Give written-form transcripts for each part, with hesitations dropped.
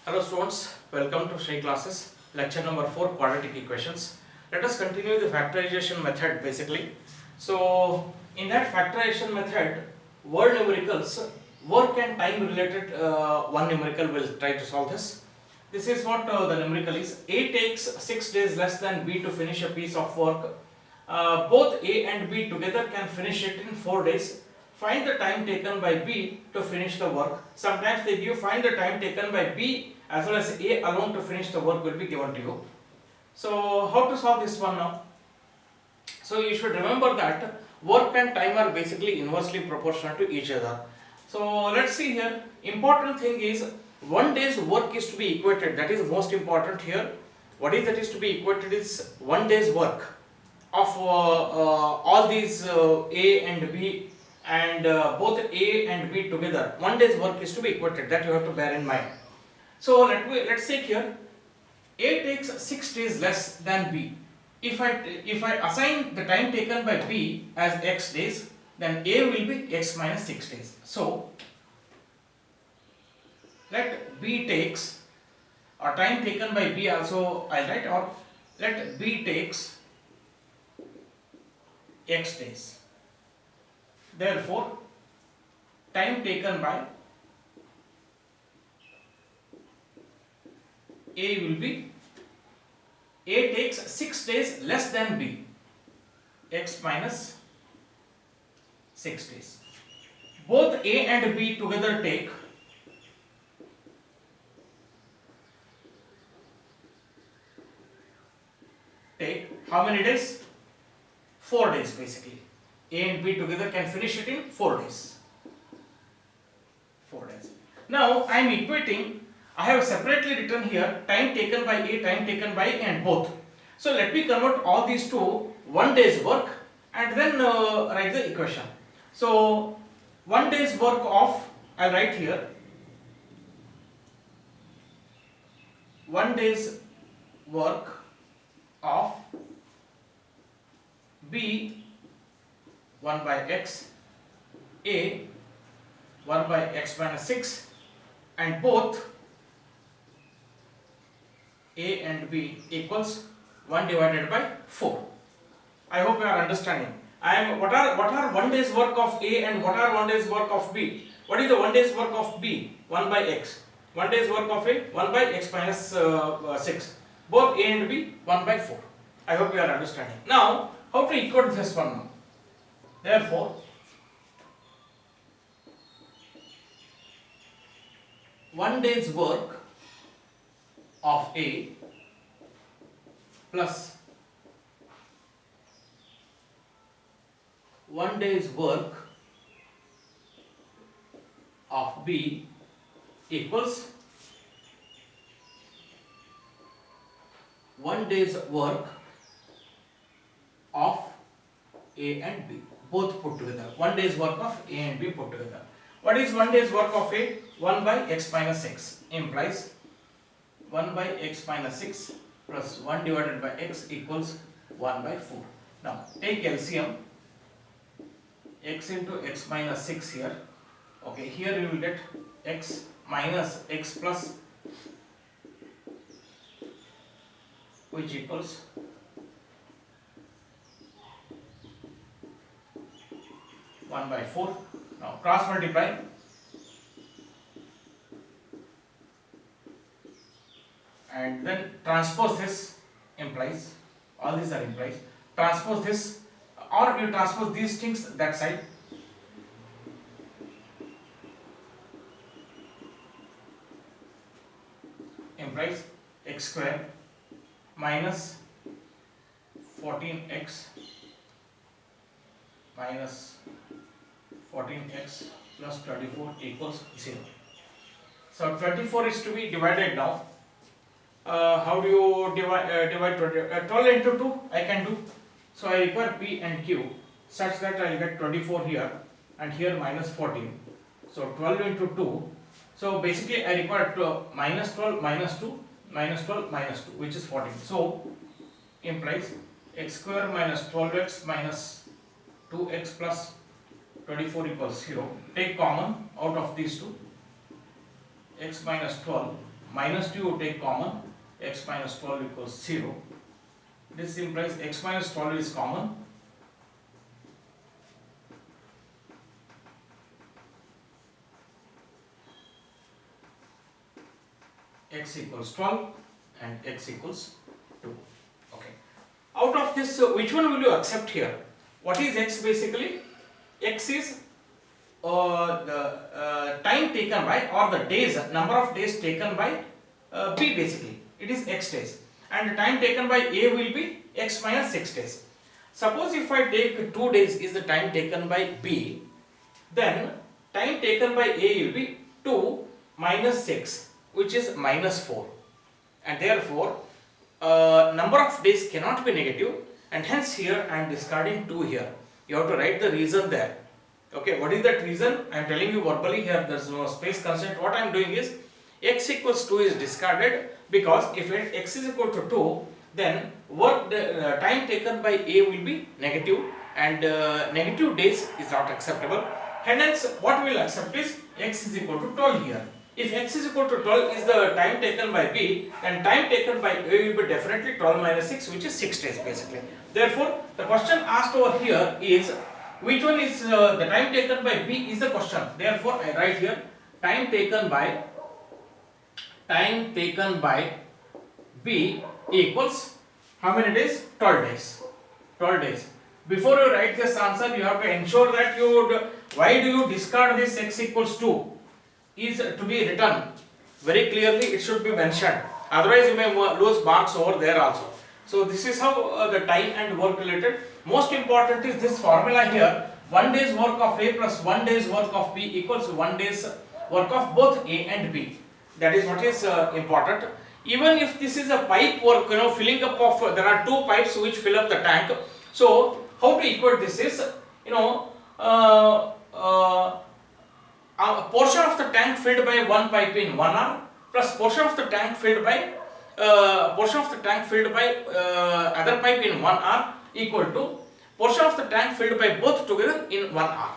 Hello students, welcome to Shay classes, lecture number 4 quadratic equations. Let us continue the factorization method basically. So in that factorization method, word numericals, work and time related one numerical will try to solve this. This is what the numerical is. A takes 6 days less than B to finish a piece of work. Both A and B together can finish it in 4 days. Find the time taken by B to finish the work. Sometimes they give find the time taken by B as well as A alone to finish the work will be given to you. So how to solve this one now? So you should remember that work and time are basically inversely proportional to each other. So let's see here. Important thing is 1 day's work is to be equated. That is most important here. What is that is to be equated is 1 day's work of all these A and B and both A and B together. 1 day's work is to be equated. That you have to bear in mind. So let's take here A takes 6 days less than B. If I assign the time taken by B as x days, then A will be x minus 6 days. So let B takes, or time taken by B also I'll write, or let B takes x days. Therefore, time taken by A will be, A takes 6 days less than B, x minus 6 days. Both A and B together take how many days? 4 days basically. A and B together can finish it in 4 days. 4 days. Now I am equating, I have separately written here time taken by A, time taken by A and both. So let me convert all these to 1 day's work and then write the equation. So 1 day's work of, I'll write here, 1 day's work of B 1 by x, A 1 by x minus 6, and both A and B equals 1 divided by 4. I hope you are understanding. What are 1 day's work of A and what are 1 day's work of B? What is the 1 day's work of B? 1 by x. 1 day's work of A 1 by x minus 6. Both A and B 1 by 4. I hope you are understanding. Now how to equate this one now? Therefore, 1 day's work of A plus 1 day's work of B equals 1 day's work of A and B, both put together. 1 day's work of A and B put together. What is 1 day's work of A? 1 by x minus 6 implies 1 by x minus 6 plus 1 divided by x equals 1 by 4. Now take LCM, x into x minus 6 here. Okay, here you will get x minus x plus, which equals 1 by 4. Now cross multiply, and then transpose this implies, all these are implies, transpose this, or you transpose these things that side, implies x square minus 14x minus 14x plus 24 equals 0. So 24 is to be divided now. How do you divide 12 into 2? I can do. So I require P and Q such that I will get 24 here and here minus 14. So 12 into 2. So basically I require minus 12 minus 2 minus 12 minus 2, which is 14. So implies x square minus 12x minus 2x plus 24 equals 0. Take common out of these two. X minus 12 minus 2 you take common, x minus 12 equals 0. This implies x minus 12 is common. X equals 12 and x equals 2. Okay. Out of this, which one will you accept here? What is x basically? X is the time taken by, or the days, number of days taken by b basically. It is x days. And the time taken by a will be x minus 6 days. Suppose if I take 2 days is the time taken by b, then time taken by a will be 2 minus 6, which is minus 4, and therefore number of days cannot be negative, and hence here I am discarding 2 here. You have to write the reason there. Okay, what is that reason? I am telling you verbally here, there is no space constraint. What I am doing is x equals 2 is discarded, because if x is equal to 2, then time taken by a will be negative, and negative days is not acceptable. Hence what we will accept is x is equal to 12 here. If x is equal to 12 is the time taken by b, then time taken by a will be definitely 12 minus 6, which is 6 days basically. Therefore, the question asked over here is which one is the time taken by b is the question. Therefore, I write here time taken by b equals how many days? 12 days. 12 days. Before you write this answer, you have to ensure that you would, why do you discard this x equals 2 is to be written very clearly. It should be mentioned, otherwise you may lose marks over there also. So this is how the time and work related. Most important is this formula here: 1 day's work of a plus 1 day's work of b equals 1 day's work of both a and b. That is what is important. Even if this is a pipe work, filling up of, there are 2 pipes which fill up the tank. So how to equate this is, a portion of the tank filled by one pipe in 1 hour plus portion of the tank filled by other pipe in 1 hour equal to portion of the tank filled by both together in 1 hour.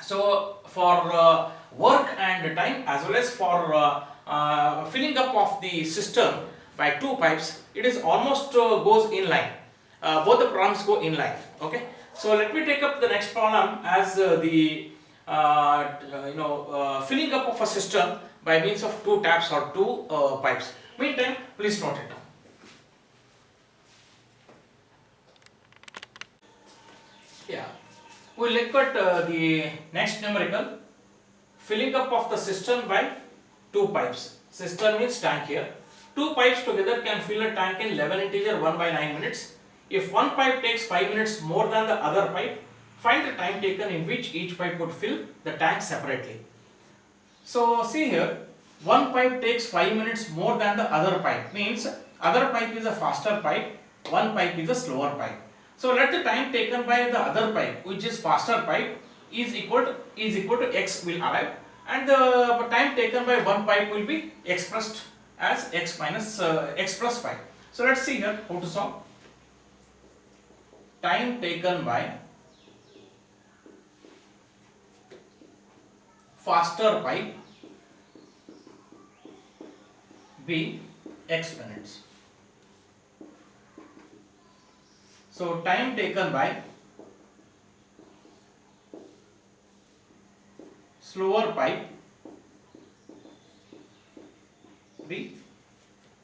So for work and time, as well as for filling up of the cistern by 2 pipes, it is almost goes in line. Both the problems go in line. Okay. So let me take up the next problem as the filling up of a cistern by means of 2 taps or 2 pipes. Meantime, please note it down. Yeah, we will look at the next numerical. Filling up of the cistern by 2 pipes. Cistern means tank here. 2 pipes together can fill a tank in 11 integer 1 by 9 minutes. If one pipe takes 5 minutes more than the other pipe, find the time taken in which each pipe would fill the tank separately. So see here, one pipe takes 5 minutes more than the other pipe, means other pipe is a faster pipe, one pipe is a slower pipe. So let the time taken by the other pipe, which is faster pipe, is equal to x will arrive, and the time taken by one pipe will be expressed as x plus 5. So let's see here how to solve. Time taken by faster pipe be x minutes. So time taken by slower pipe be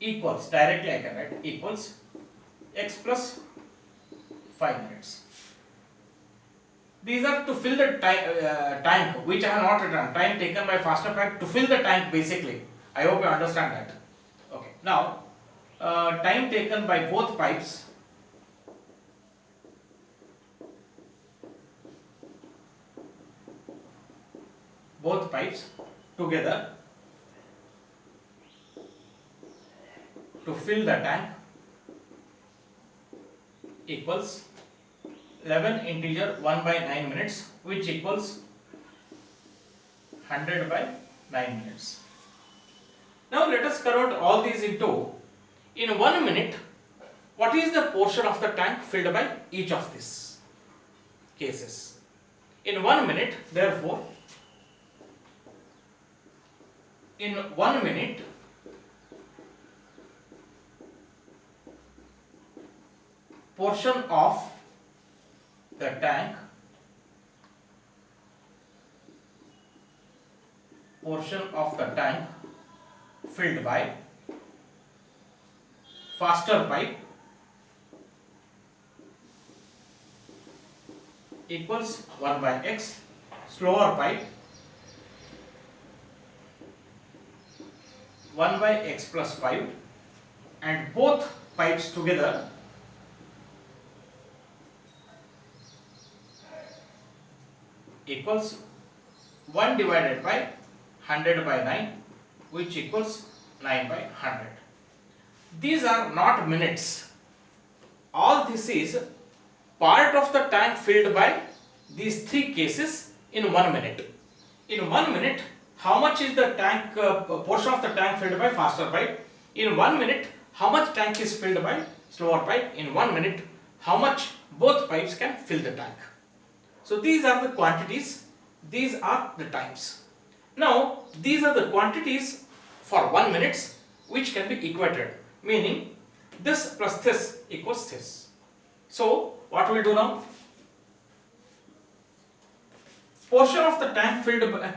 equals, directly I can write equals x plus 5 minutes. These are to fill the tank, which I have not written. Time taken by faster pipe to fill the tank basically. I hope you understand that. Okay. Now, time taken by both pipes together to fill the tank equals 11 integer 1 by 9 minutes, which equals 100 by 9 minutes. Now let us convert all these into, in 1 minute, what is the portion of the tank filled by each of these cases. In 1 minute, therefore, in 1 minute, portion of the tank filled by faster pipe equals 1 by x, slower pipe 1 by x plus 5, and both pipes together equals 1 divided by 100 by 9, which equals 9 by 100. These are not minutes. All this is part of the tank filled by these three cases in 1 minute. In 1 minute, how much is the tank portion of the tank filled by faster pipe? In 1 minute, how much tank is filled by slower pipe? In 1 minute, how much both pipes can fill the tank? So these are the quantities, these are the times. Now these are the quantities for 1 minute which can be equated, meaning this plus this equals this. So what we will do now? Portion of the tank filled by,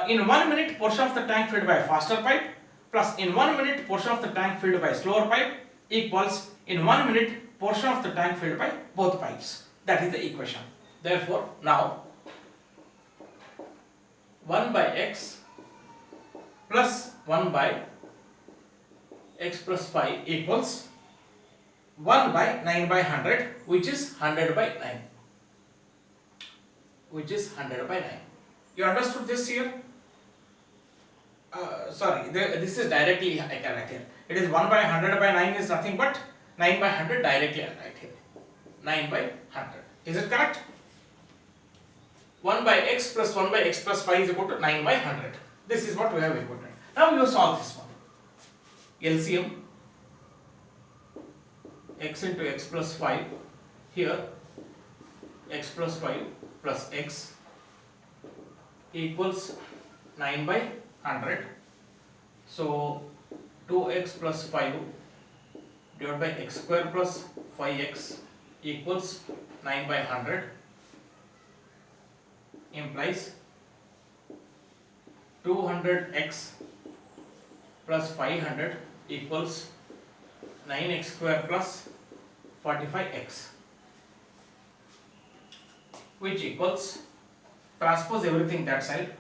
in 1 minute portion of the tank filled by faster pipe plus in 1 minute portion of the tank filled by slower pipe equals in 1 minute portion of the tank filled by both pipes. That is the equation. Therefore now 1 by x plus 1 by x plus 5 equals 1 by 9 by 100, which is 100 by 9. Which is 100 by 9. You understood this here? This is directly I can write here. It is 1 by 100 by 9 is nothing but 9 by 100 directly I write here. 9 by 100. Is it correct? 1 by x plus 1 by x plus 5 is equal to 9 by 100. This is what we have equated. Now you solve this one. LCM x into x plus 5, here x plus 5 plus x equals 9 by 100. So 2x plus 5 divided by x square plus 5x equals 9 by 100, implies 200x plus 500 equals 9x square plus 45x, which equals, transpose everything that side,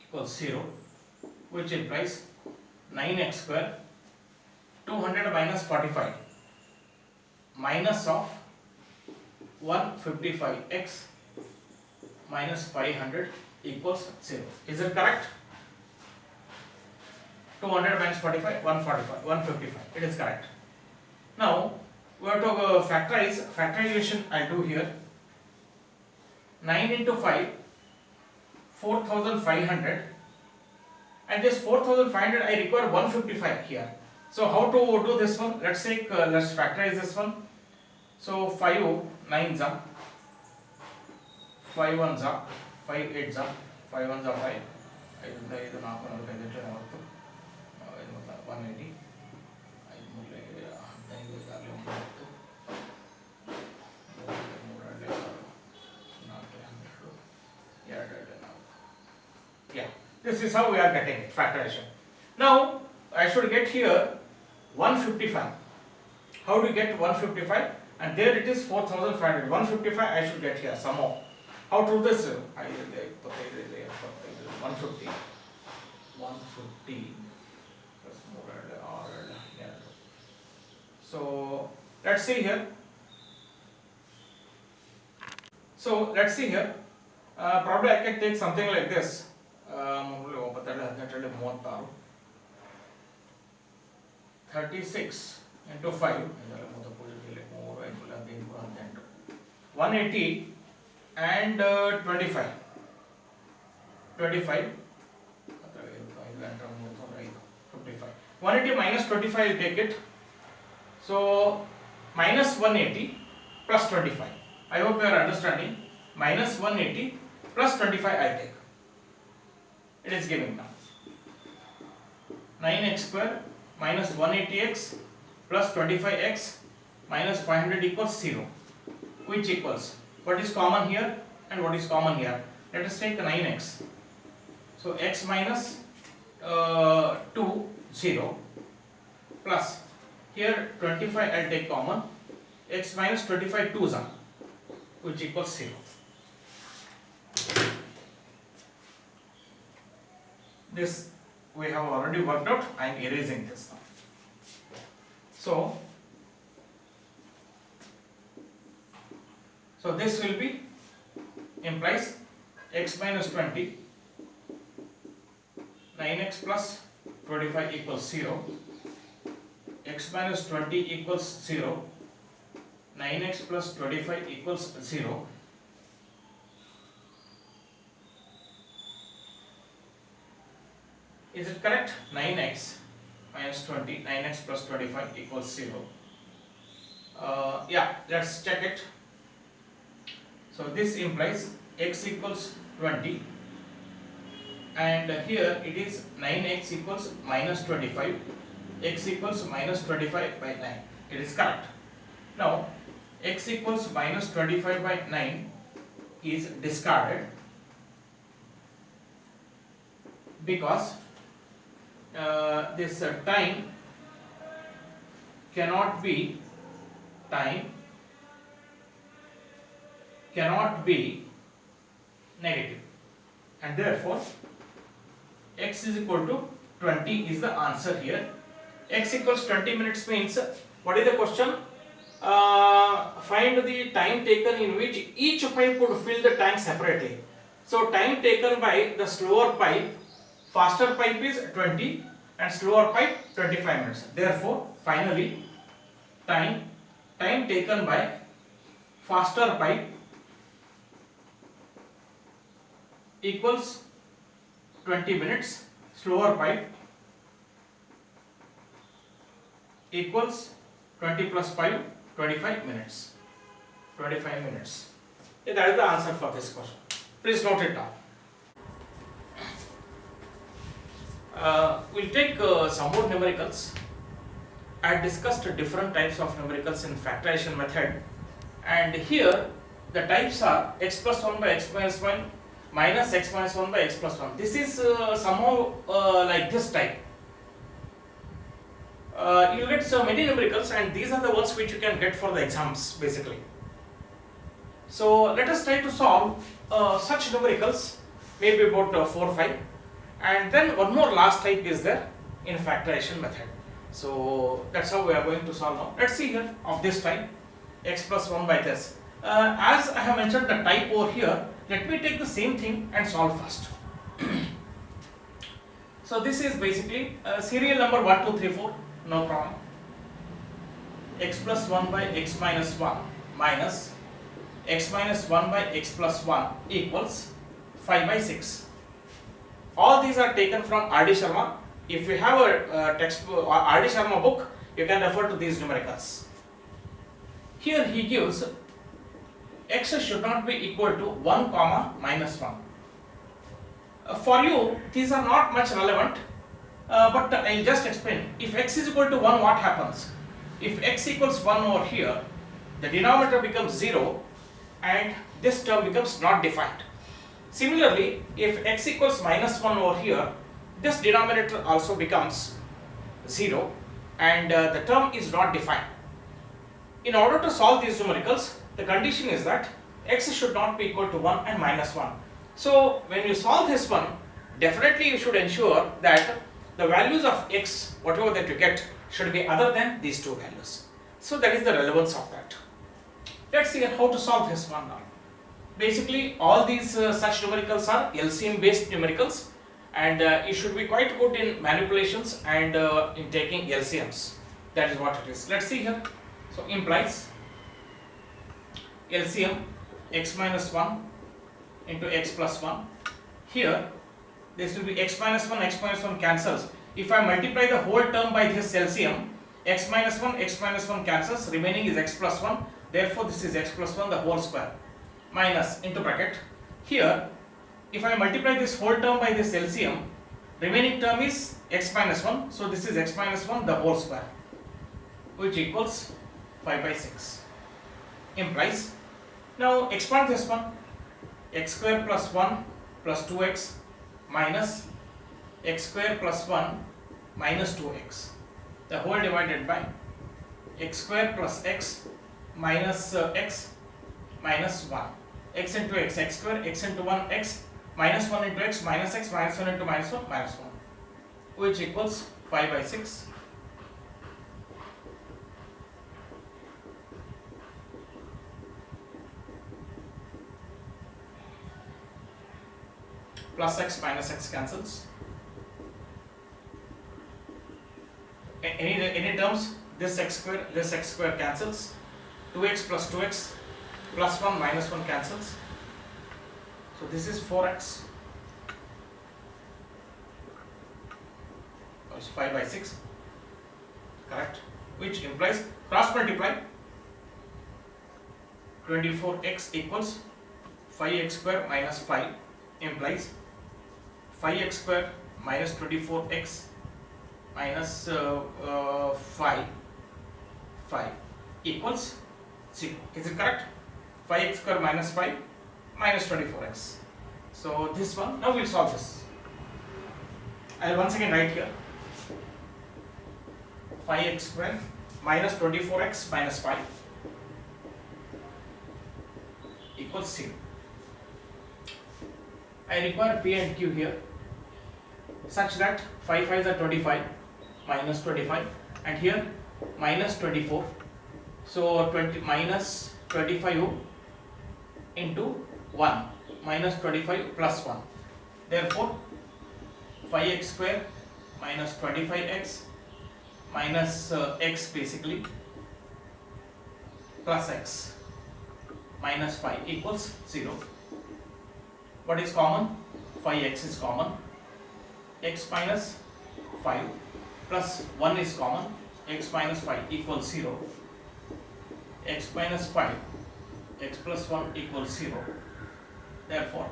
equals 0, which implies 9x square 200 minus 45 minus of 155x minus 500 equals 0. Is it correct? 200 minus 45, 145, 155. It is correct. Now we have to factorize. Factorization I do here. 9 into 5, 4500, and this 4500 I require 155 here. So how to do this one? Let's factorize this one. So 5 9s are 5 1s are 5 8s are 5 1s are 5 5 180 yeah, this is how we are getting it, factorization. Now I should get here 155. How do you get 155? And there it is 4500. 155 I should get here somehow. How to do this? 150 plus more. So let's see here. Probably I can take something like this. 36 into 5, 180 and 25. 55. 180 minus 25 you take it. So minus 180 plus 25. I hope you are understanding. Minus 180 plus 25 I take. It is giving now. 9x square minus 180x plus 25x minus 500 equals 0. Which equals? What is common here and what is common here? Let us take 9x. So x minus 2, 0 plus here 25 I'll take common, x minus 25 2s are, which equals 0. This we have already worked out. I am erasing this now. So this will be implies x minus 20, 9x plus 25 equals 0, x minus 20 equals 0, 9x plus 25 equals 0. Is it correct? 9x minus 20, 9x plus 25 equals 0. Yeah, let's check it. So this implies x equals 20 and here it is 9x equals minus 25, x equals minus 25 by 9. It is correct. Now x equals minus 25 by 9 is discarded because this time cannot be negative, and therefore x is equal to 20 is the answer here. X equals 20 minutes means what is the question? Find the time taken in which each pipe would fill the tank separately. So time taken by the slower pipe, faster pipe is 20 and slower pipe 25 minutes. Therefore finally time taken by faster pipe equals 20 minutes, slower pipe equals 20 plus 5, 25 minutes. 25 minutes. Yeah, that is the answer for this question. Please note it down. We'll take some more numericals. I had discussed different types of numericals in factorization method, and here the types are x plus 1 by x minus 1 minus x minus 1 by x plus 1. This is somehow like this type. You will get so many numericals, and these are the ones which you can get for the exams basically. So let us try to solve such numericals, maybe about 4 or 5, and then one more last type is there in factorization method. So that's how we are going to solve now. Let's see here of this type, x plus 1 by this. As I have mentioned the type over here, let me take the same thing and solve first. So this is basically serial number 1, 2, 3, 4, no problem. X plus 1 by x minus 1 minus x minus 1 by x plus 1 equals 5 by 6. All these are taken from R.D. Sharma. If you have a textbook or R.D. Sharma book, you can refer to these numericals. Here he gives x should not be equal to 1 comma minus 1. For you, these are not much relevant, but I will just explain. If x is equal to 1, what happens? If x equals 1 over here, the denominator becomes 0 and this term becomes not defined. Similarly, if x equals minus 1 over here, this denominator also becomes 0 and the term is not defined. In order to solve these numericals, the condition is that x should not be equal to 1 and minus 1. So when you solve this one, definitely you should ensure that the values of x, whatever that you get, should be other than these two values. So that is the relevance of that. Let's see how to solve this one now. Basically all these such numericals are LCM based numericals, and you should be quite good in manipulations and in taking LCMs. That is what it is. Let's see here. So implies LCM x minus 1 into x plus 1. Here this will be x minus 1 cancels. If I multiply the whole term by this LCM, x minus 1 cancels, remaining is x plus 1. Therefore this is x plus 1 the whole square minus into bracket. Here if I multiply this whole term by this LCM, Remaining term is x minus 1. So this is x minus 1 the whole square, which equals 5 by 6. Implies, now expand this one, x square plus 1 plus 2x minus x square plus 1 minus 2x, the whole divided by x square plus x minus x minus 1, x into x square, x into 1 x, minus 1 into x minus 1 into minus 1 minus 1, which equals 5 by 6. Plus x minus x cancels. Any terms, this x square cancels. 2x plus 2x plus 1 minus 1 cancels. So this is 4x. It's 5 by 6. Correct. Which implies cross multiply. 24x equals 5x square minus 5 implies 5x square minus 24x minus 5 equals 0. Is it correct? 5x square minus 5 minus 24x. So this one, now we'll solve this. I will once again write here 5x square minus 24x minus 5 equals 0. I require P and Q here such that 5 5s are 25 minus 25 and here minus 24. So 20 minus 25 into 1 minus 25 plus 1. Therefore 5x square minus 25x minus x basically plus x minus 5 equals 0. What is common? 5x is common. X minus 5 plus 1 is common. X minus 5 equals 0. X minus 5, x plus 1 equals 0. Therefore,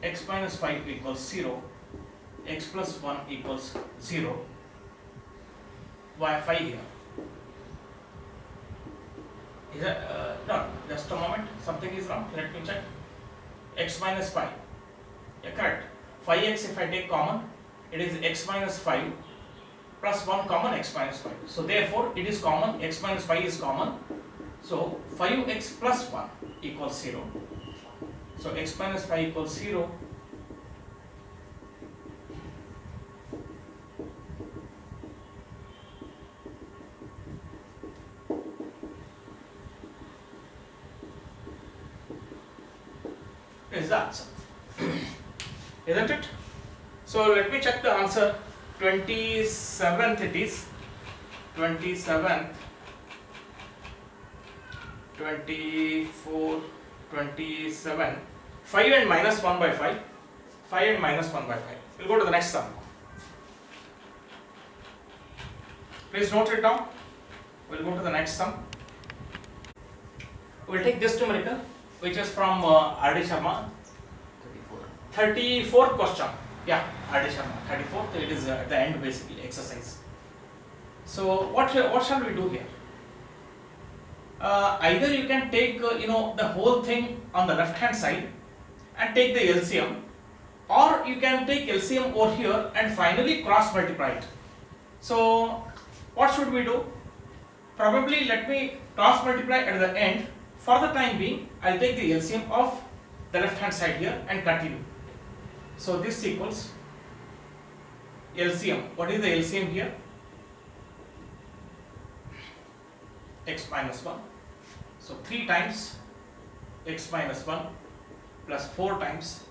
x minus 5 equals 0. X plus 1 equals 0. Why 5 here? Is that no? Just a moment. Something is wrong. Let me check. X minus 5. Yeah, correct. 5x if I take common, it is x minus 5 plus 1 common x minus 5. So therefore it is common, x minus 5 is common. So 5x plus 1 equals 0. So x minus 5 equals 0. Is the answer. Isn't it? So let me check the answer. 27th it is. 27th, 24, 27. 5 and minus 1 by 5. 5 and minus 1 by 5. We'll go to the next sum. Please note it down. We'll go to the next sum. We'll take this numerical, which is from R.D. Sharma. 34th question. Yeah, R.D. Sharma. 34th. It is at the end basically exercise. So what shall we do here? Either you can take the whole thing on the left hand side and take the LCM, or you can take LCM over here and finally cross multiply it. So what should we do? Probably let me cross multiply at the end. For the time being, I'll take the LCM of the left hand side here and continue. So this equals LCM. What is the LCM here? X minus 1. So 3 times x minus 1 plus 4 times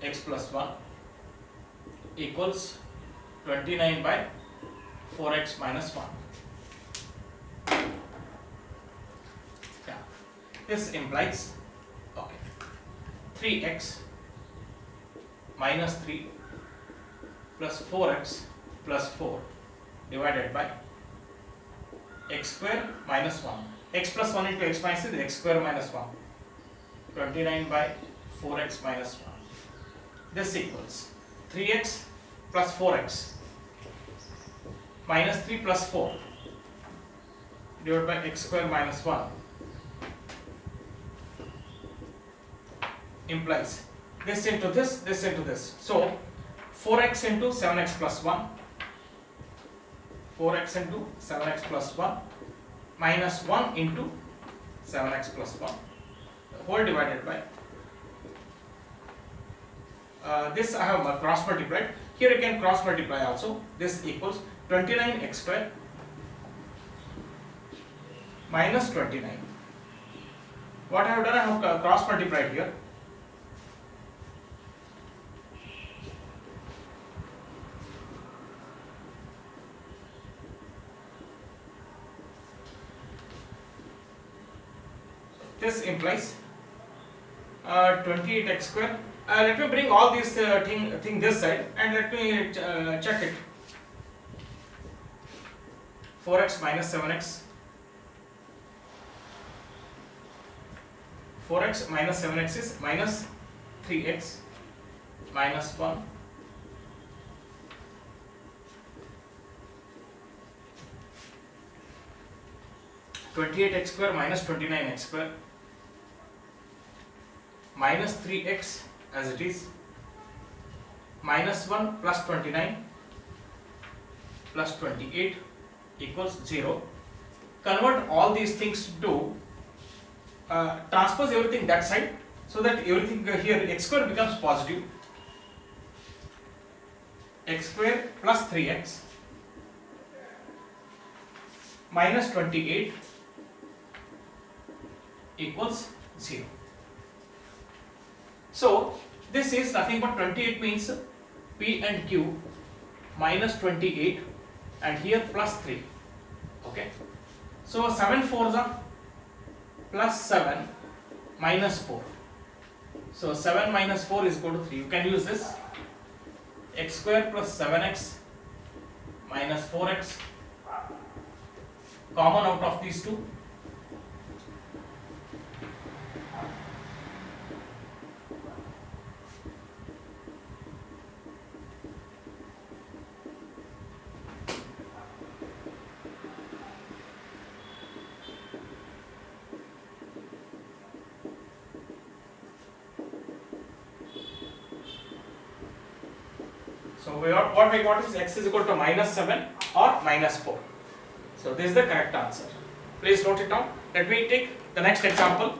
x plus 1 equals 29 by 4x minus 1. Yeah. This implies, okay, 3x minus 3 plus 4x plus 4 divided by x square minus 1. X plus 1 into x minus 3 is x square minus 1. 29 by 4x minus 1. This equals 3x plus 4x minus 3 plus 4 divided by x square minus 1 implies this into this, this into this. So 4x into 7x plus 1, 4x into 7x plus 1 minus 1 into 7x plus 1 whole divided by this I have cross multiplied. Here you can cross multiply also. This equals 29x square minus 29. What I have done, I have cross multiplied here. This implies 28x square. Let me bring all these thing this side and let me check it. 4x minus 7x. 4x minus 7x is minus 3x minus 1 . 28x square minus 29x square minus 3x as it is minus 1 plus 29 plus 28 equals 0. Convert all these things to transpose everything that side so that everything here x square becomes positive. X square plus 3x minus 28 equals 0. So this is nothing but 28 means P and Q minus 28 and here plus 3. Okay. So 7 4s are plus 7 minus 4. So 7 minus 4 is equal to 3. You can use this. X square plus 7x minus 4x common out of these two. So what we got is x is equal to minus 7 or minus 4. So this is the correct answer. Please note it down. Let me take the next example.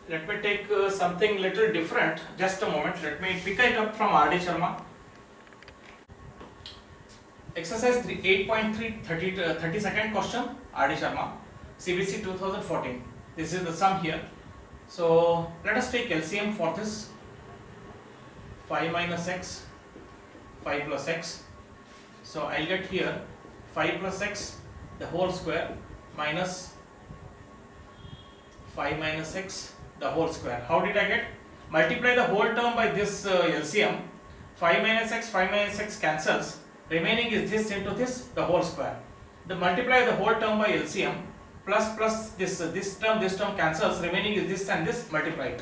Let me take something little different. Just a moment. Let me pick it up from R.D. Sharma. Exercise 8.3 32nd question, R.D. Sharma, CBC 2014. This is the sum here. So let us take LCM for this. 5 minus x, 5 plus x. So I'll get here 5 plus x the whole square minus 5 minus x the whole square. How did I get? Multiply the whole term by this LCM. 5 minus x cancels. Remaining is this into this, the whole square. The multiply the whole term by LCM plus this term cancels. Remaining is this and this multiplied,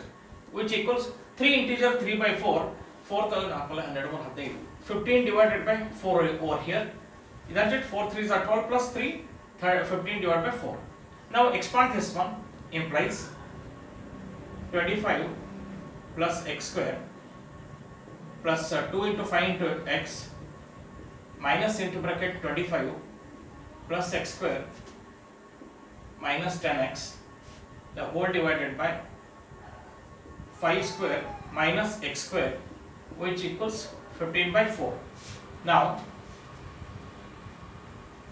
which equals 3 integer 3 by 4. 15 divided by 4 over here. That's it. 4 3s are 12 plus 3, 15 divided by 4. Now expand this one, implies 25 plus x square plus 2 into 5 into x minus into bracket 25 plus x square minus 10x the whole divided by 5 square minus x square, which equals 15 by 4. Now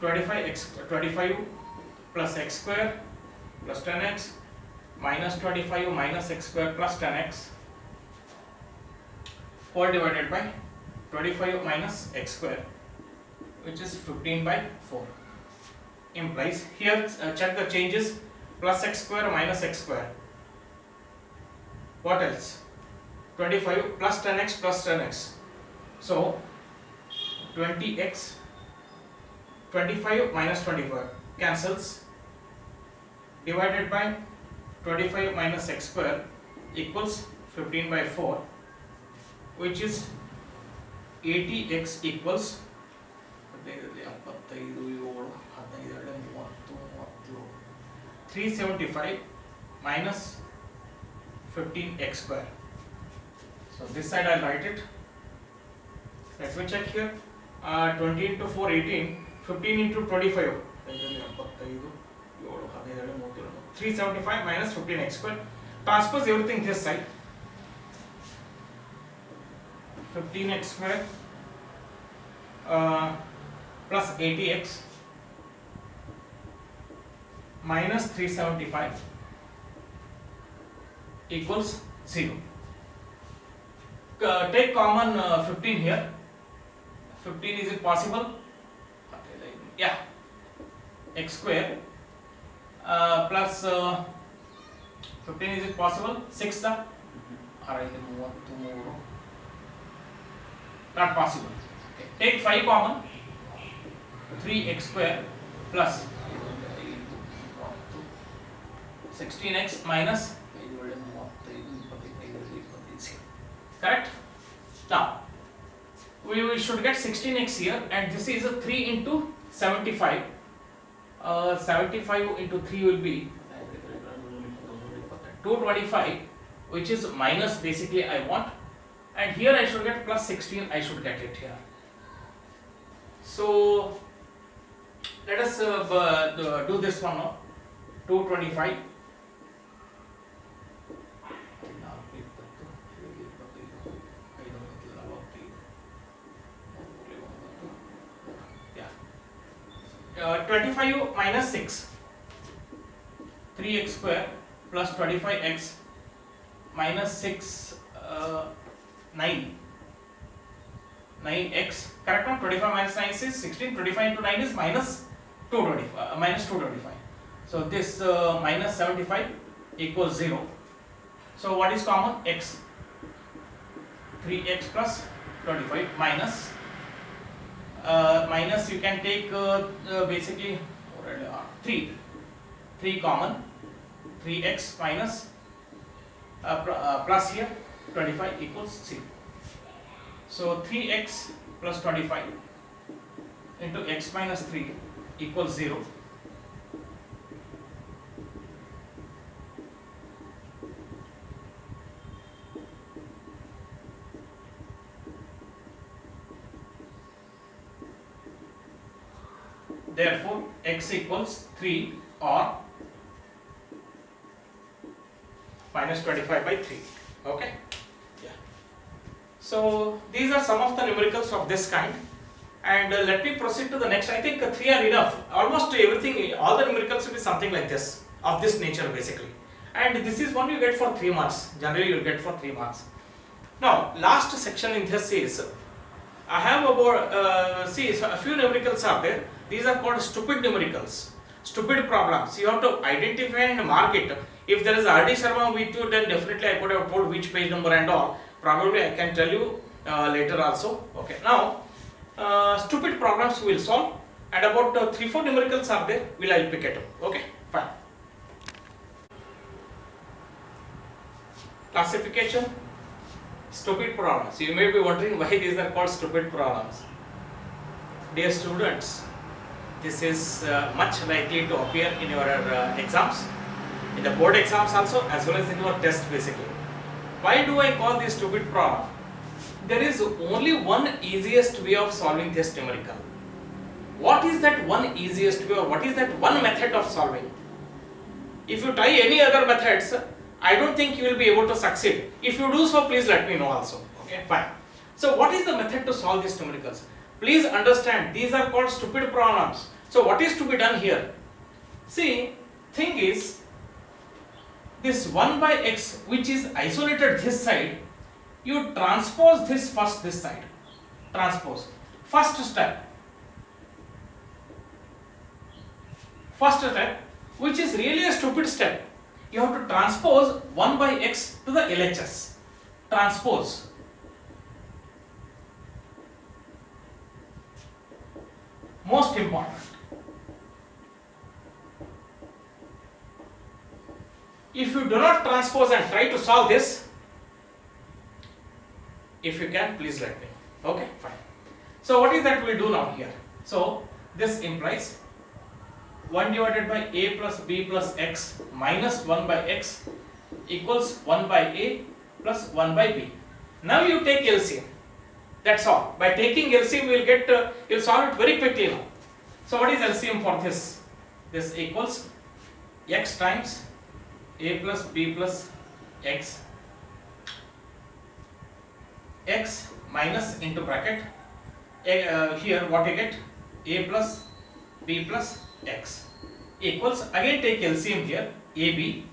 25 plus x square plus 10x minus 25 minus x square plus 10x whole divided by 25 minus x square, which is 15 by 4, implies here check the changes, plus x square minus x square. What else? 25 plus 10x plus 10x. So 20x, 25 minus 25 cancels, divided by 25 minus x square equals 15 by 4, which is 80x equals 375 minus 15x square. So this side I'll write it. Let me check here. 20 into 4, 18. 15 into 25. 375 minus 15x square. Transpose everything this side. 15x square plus 80x minus 375 equals 0. Take common 15 here. 15, is it possible? Yeah. X square plus 15, is it possible? 6 not possible. Okay. Take 5 common. 3x square plus 16x minus, correct? Now we should get 16x here, and this is a 3 into 75. 75 into 3 will be 225, which is minus basically I want, and here I should get plus 16, I should get it here. So let us do this one now. 225 25 minus 6, 3x square plus 25x minus 6, 9x, correct? Now 25 minus 9 is 16, 25 into 9 is minus 225. So this minus 75 equals 0. So what is common? X. 3x plus 25 minus minus you can take basically 3 common, 3x minus plus here 25 equals 0. So 3x plus 25 into x minus 3 equals 0. Therefore, x equals 3 or minus 25 by 3. Okay? Yeah. So, these are some of the numericals of this kind. And let me proceed to the next. I think 3 are enough. Almost everything, all the numericals will be something like this, of this nature basically. And this is one you get for 3 marks. Generally, you will get for 3 marks. Now, last section in this is, I have about, see, so a few numericals are there. These are called stupid numericals, stupid problems. You have to identify and mark it. If there is R.D. Sharma with you, then definitely I could have told which page number and all. Probably I can tell you later also. Okay. Now, stupid problems we will solve, and about 3-4 numericals are there. I'll pick it up. Okay. Fine. Classification. Stupid problems. You may be wondering why these are called stupid problems. Dear students, this is much likely to appear in your exams, in the board exams also, as well as in your test basically. Why do I call this stupid problem? There is only one easiest way of solving this numerical. What is that one easiest way, or what is that one method of solving? If you try any other methods, I don't think you will be able to succeed. If you do so, please let me know also. Okay, fine. So what is the method to solve these numericals? Please understand, these are called stupid problems. So what is to be done here? See, thing is, this 1 by x which is isolated this side, you transpose this first this side. Transpose. First step, which is really a stupid step. You have to transpose 1 by x to the LHS. Transpose. most important. If you do not transpose and try to solve this, if you can, please let me. Okay, fine. So what is that we'll do now here? So this implies 1 divided by a plus b plus x minus 1 by x equals 1 by a plus 1 by b. Now you take LCM. That's all. By taking LCM, we'll get you'll solve it very quickly now. So what is LCM for this? This equals x times a plus b plus x, x minus into bracket here what you get, a plus b plus x equals, again take LCM here, ab,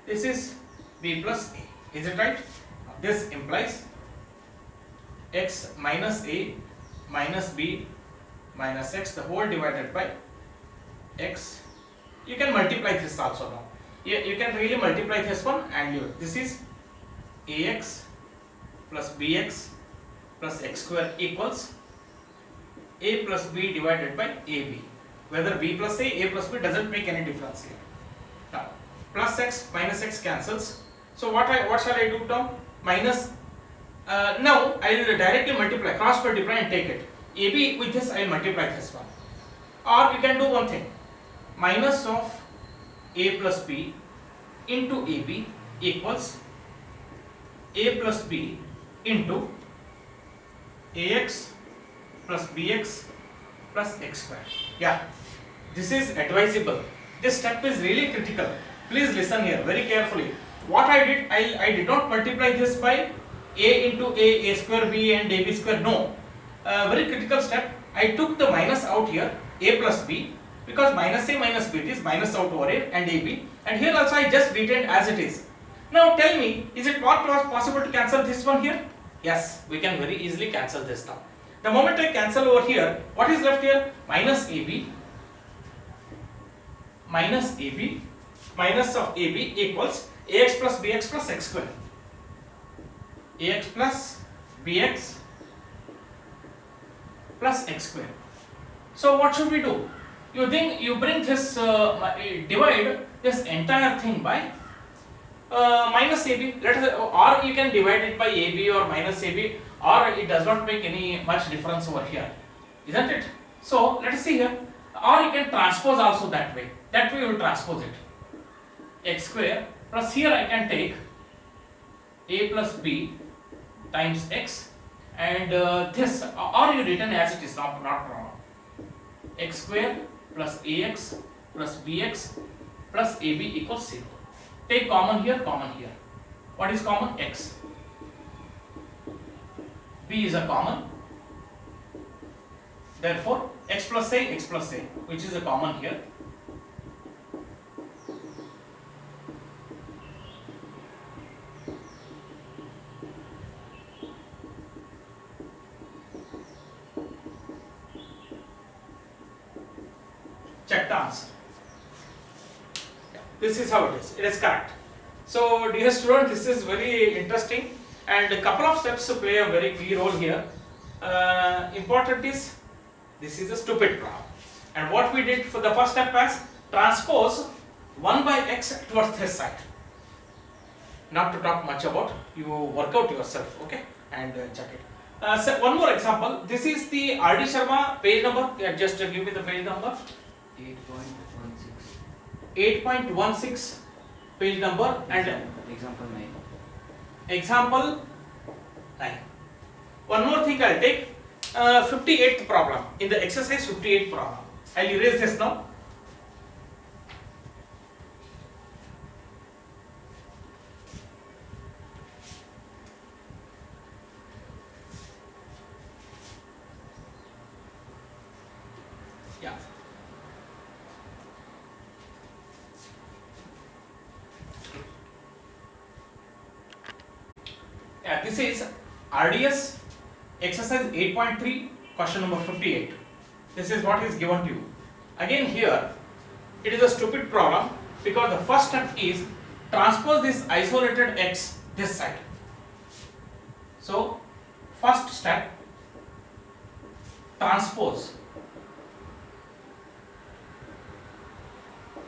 this is b plus a, is it right? This implies x minus a minus b minus x the whole divided by x. You can multiply this also now. You can really multiply this one and this is ax plus bx plus x square equals a plus b divided by ab. Whether b plus a plus b doesn't make any difference here. Now plus x minus x cancels. So what shall I do now? Minus. Now I will directly multiply, cross multiply and take it. AB with this I will multiply this one. Or you can do one thing. Minus of a plus b into ab equals a plus b into ax plus bx plus x square. Yeah, this is advisable. This step is really critical. Please listen here very carefully. What I did, I did not multiply this by a into a square b and ab square. No, very critical step. I took the minus out here, a plus b, because minus a minus b, it is minus out over a and ab, and here also I just retained as it is. Now tell me, is it not possible to cancel this one here? Yes, we can very easily cancel this now. The moment I cancel over here, what is left here? Minus ab minus of ab equals ax plus bx plus x square. Ax plus bx plus x square. So what should we do? You think you bring this divide this entire thing by minus ab. Let us, or you can divide it by ab or minus ab, or it does not make any much difference over here, isn't it? So let us see here. Or you can transpose also that way. That way we will transpose it. X square plus here I can take a plus b times x, and this, or you written as it is, not wrong. X square plus ax plus bx plus ab equals 0. Take common here, common here. What is common? X. B is a common. Therefore, x plus a, which is a common here. Check the answer. This is how it is. It is correct. So, dear student, this is very interesting, and a couple of steps to play a very key role here. Important is, this is a stupid problem, and what we did for the first step was transpose 1 by x towards this side. Not to talk much about, you work out yourself, okay, and check it. So one more example. This is the R.D. Sharma page number. Just give me the page number. 8.16 page number, and example 9. Example 9. One more thing I'll take. 58th problem. In the exercise 58th problem. I'll erase this now. Yeah. Yeah, this is RDS exercise 8.3 question number 58. This is what is given to you. Again here it is a stupid problem because the first step is transpose this isolated x this side. So first step, transpose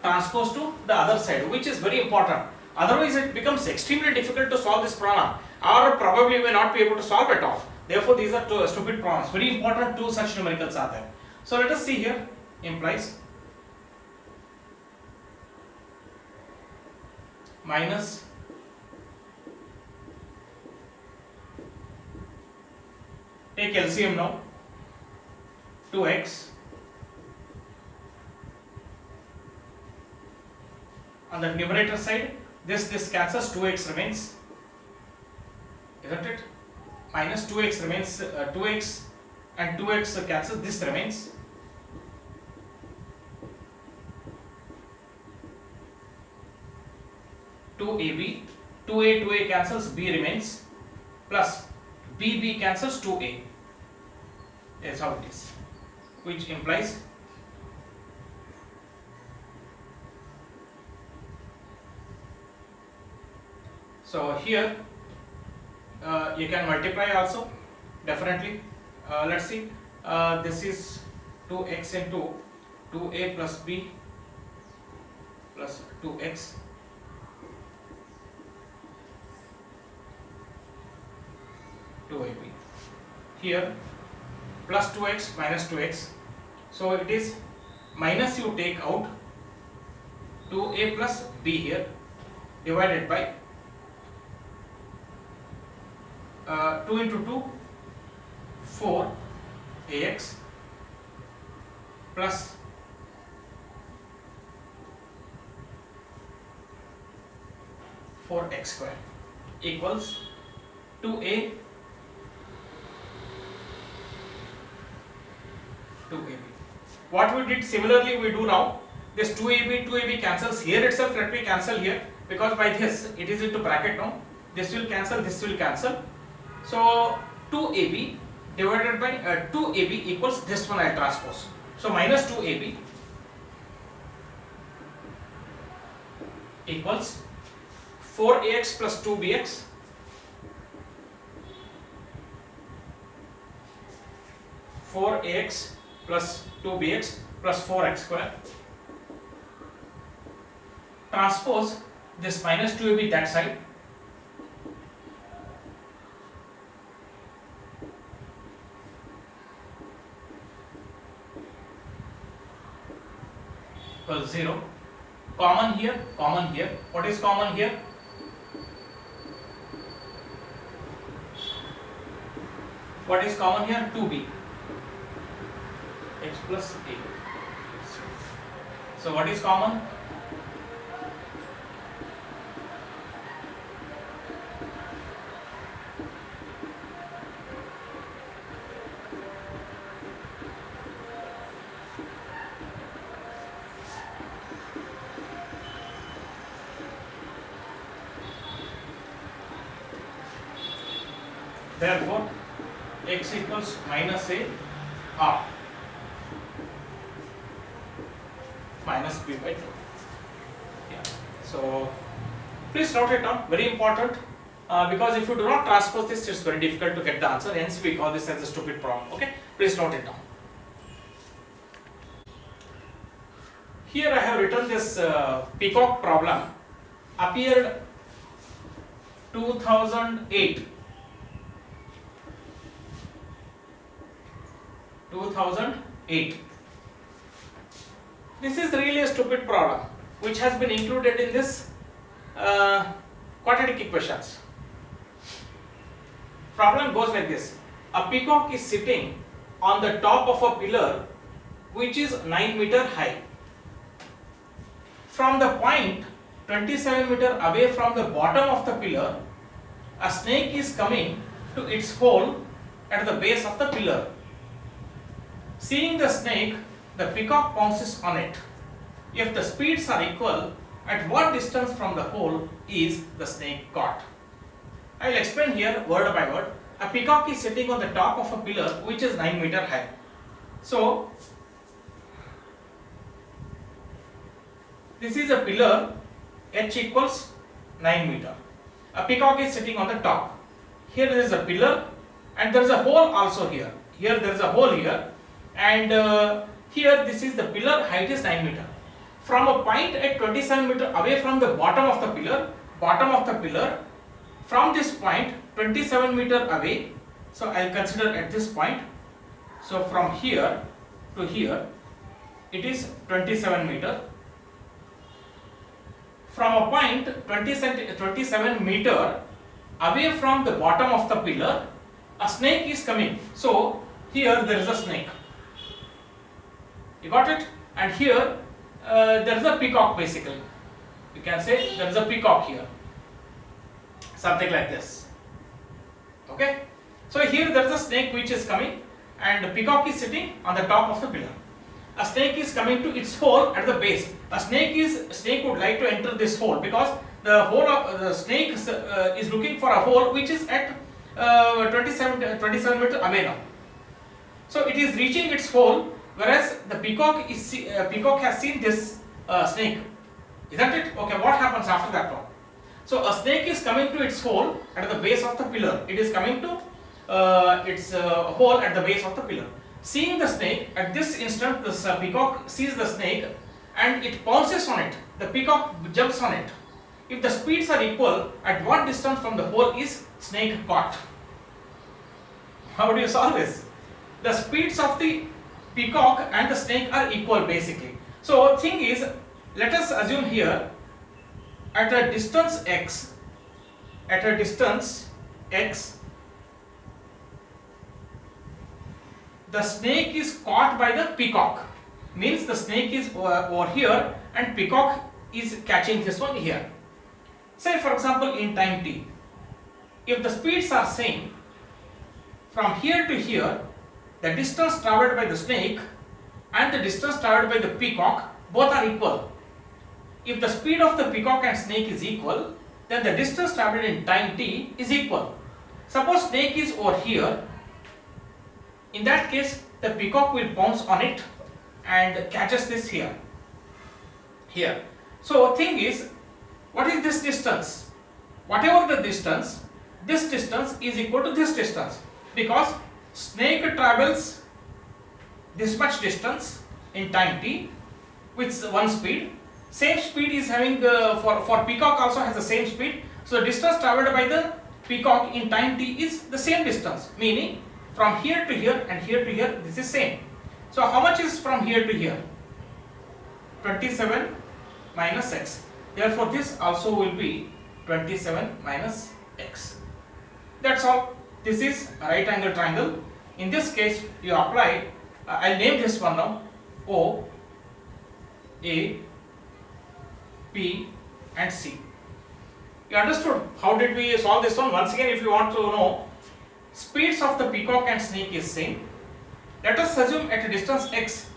transpose to the other side, which is very important. Otherwise, it becomes extremely difficult to solve this problem, or probably we may not be able to solve at all. Therefore, these are two stupid problems. Very important, two such numericals are there. So let us see here. Implies minus take LCM now, 2x on the numerator side, this cancels, 2x remains, isn't it? Minus 2x remains, 2x and 2x cancels, this remains. AB, 2a cancels, b remains, plus b cancels, 2a. That's how it is, which implies so here you can multiply also, definitely. Let's see, this is 2x into 2a plus b plus 2x here, plus 2x minus 2x, so it is minus, you take out 2a plus b here, divided by 2 into 2, 4 ax plus 4x square equals 2a 2ab. What we did similarly we do now, this 2ab cancels here itself, let me cancel here, because by this it is into bracket now, this will cancel, this will cancel. So 2ab divided by 2ab equals this one I transpose. So minus 2ab equals 4ax plus 2bx plus 2bx plus 4x square. Transpose this minus 2ab that side. Equals 0. Common here, common here. What is common here? What is common here? 2b. X plus a. So what is common? Therefore, x equals minus a r minus b by 2. Yeah. So please note it down, very important, because if you do not transpose this, it's very difficult to get the answer. Hence, we call this as a stupid problem. Okay, please note it down. Here I have written this peacock problem, appeared 2008. 2008. This is really a stupid problem which has been included in this quadratic equations. Problem goes like this: a peacock is sitting on the top of a pillar which is 9 meter high. From the point 27 meter away from the bottom of the pillar, a snake is coming to its hole at the base of the pillar. Seeing the snake, the peacock pounces on it. If the speeds are equal, at what distance from the hole is the snake caught? I will explain here word by word. A peacock is sitting on the top of a pillar which is 9 meter high. So, this is a pillar, h equals 9 meter. A peacock is sitting on the top. Here there is a pillar and there is a hole also here. Here there is a hole here, and here this is the pillar, height is 9 meter. from a point at 27 meter away from the bottom of the pillar, from this point 27 meter away. So I will consider at this point. So from here to here, it is 27 meter. From a point 27 meter away from the bottom of the pillar, a snake is coming. So here there is a snake. You got it? And here there is a peacock basically. You can say there is a peacock here. Something like this. Okay? So here there is a snake which is coming and the peacock is sitting on the top of the pillar. A snake is coming to its hole at the base. A snake would like to enter this hole because the hole of the snake is looking for a hole which is at 27 meter away now. So it is reaching its hole, whereas the peacock has seen this snake, isn't it? Okay, what happens after that one? So a snake is coming to its hole at the base of the pillar. It is coming to its hole at the base of the pillar. Seeing the snake, at this instant this peacock sees the snake and it pounces on it. The peacock jumps on it. If the speeds are equal, at what distance from the hole is snake caught? How do you solve this? The speeds of the peacock and the snake are equal basically. So thing is, let us assume here at a distance x, the snake is caught by the peacock. Means the snake is over here and peacock is catching this one here. Say for example in time t, if the speeds are same, from here to here, the distance travelled by the snake and the distance travelled by the peacock both are equal. If the speed of the peacock and snake is equal, then the distance travelled in time t is equal. Suppose snake is over here. In that case, the peacock will pounce on it and catches this here. So thing is, what is this distance? Whatever the distance, this distance is equal to this distance, because snake travels this much distance in time t with one speed. Same speed is having for peacock also has the same speed. So the distance travelled by the peacock in time t is the same distance, meaning from here to here and here to here, this is same. So how much is from here to here? 27 minus x. Therefore this also will be 27 minus x. That's all. This is a right angle triangle. In this case you apply, I'll name this one now O, A, P and C. You understood how did we solve this one? Once again, if you want to know, speeds of the peacock and snake is same. Let us assume at a distance x,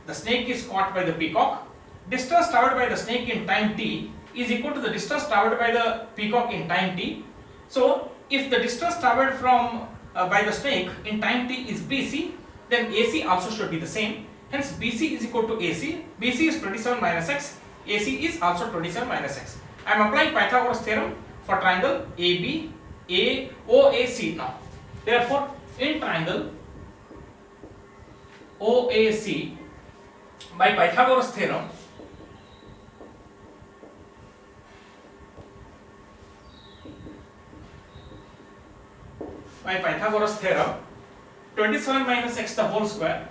the snake is caught by the peacock. Distance travelled by the snake in time t is equal to the distance travelled by the peacock in time t. So if the distance travelled from by the snake in time t is BC, then AC also should be the same. Hence BC is equal to AC. BC is 27 minus x. AC is also 27 minus x. I am applying Pythagoras theorem for triangle AB, OAC now. Therefore, in triangle OAC, by Pythagoras theorem, by Pythagoras theorem, 27 minus x the whole square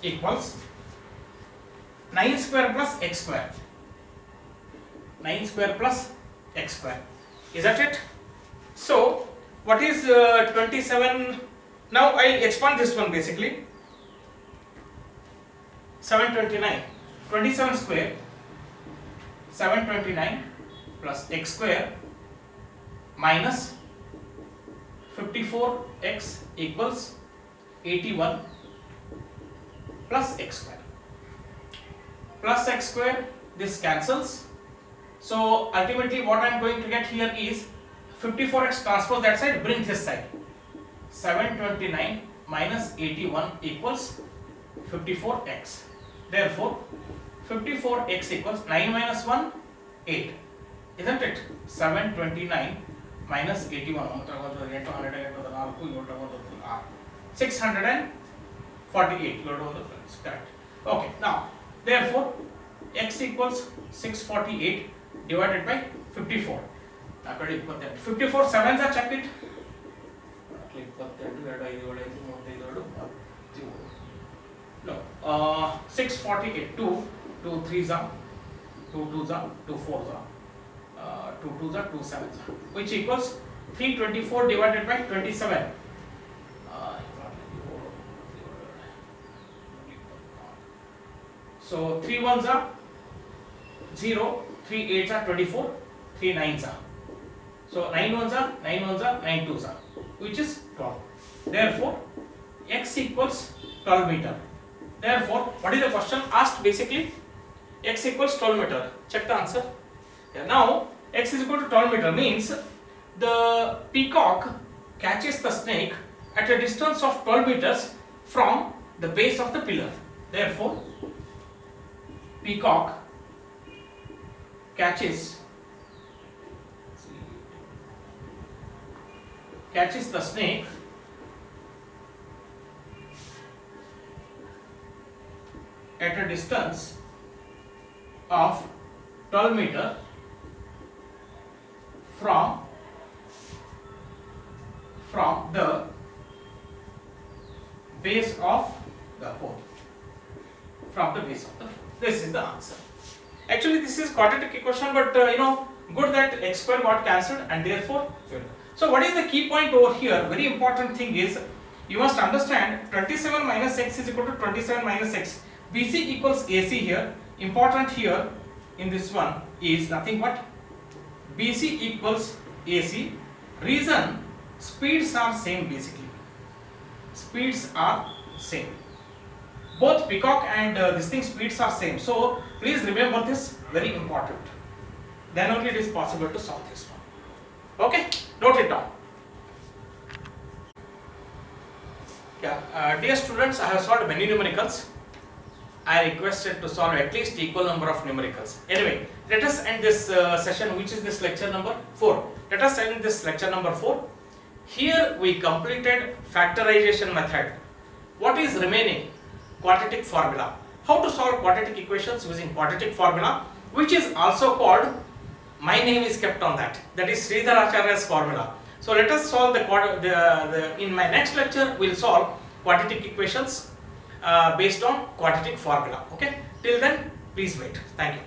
equals 9 square plus x square. 9 square plus x square. Is that it? So, what is 27? Now I will expand this one basically. 729. 27 square. 729 plus x square minus 54x equals 81 plus x square. Plus x square, this cancels. So ultimately what I am going to get here is 54x transpose that side, bring this side. 729 minus 81 equals 54x. Therefore 54x equals 9 minus 1, 8. Isn't it? 729 minus 81. 648. Correct. Okay, now therefore x equals 648 divided by 54. 54 sevens are check it. No, 648 2 3s are 2 2s are 2 4s are 2 2s are 2 7s are, which equals 324 divided by 27. So 3 1s are 0, 3 8s are 24, 3 9s are. So 9 1s are 9 1s are 9 2s are, which is 12. Therefore, x equals 12 meter. Therefore, what is the question asked basically? X equals 12 meter. Check the answer. Yeah, now, x is equal to 12 meter means the peacock catches the snake at a distance of 12 meters from the base of the pillar. Therefore, peacock catches the snake at a distance of 12 meter from the base of the pole. From the base of the pole. This is the answer. Actually, this is quadratic equation, but good that x square got cancelled, and therefore. So, what is the key point over here? Very important thing is you must understand 27 minus x is equal to 27 minus x. BC equals AC here. Important here in this one is nothing but BC equals AC. Reason, speeds are same basically. Speeds are same. Both peacock and this thing speeds are same. So please remember this, very important. Then only it is possible to solve this one. Okay, note it down. Yeah, dear students, I have solved many numericals. I requested to solve at least equal number of numericals. Anyway, let us end this session, which is this lecture number 4. Let us end this lecture number 4. Here we completed factorization method. What is remaining? Quadratic formula. How to solve quadratic equations using quadratic formula, which is also called, my name is kept on that. That is Sridhar Acharya's formula. So let us solve in my next lecture we will solve quadratic equations based on quadratic formula. Okay. Till then, please wait. Thank you.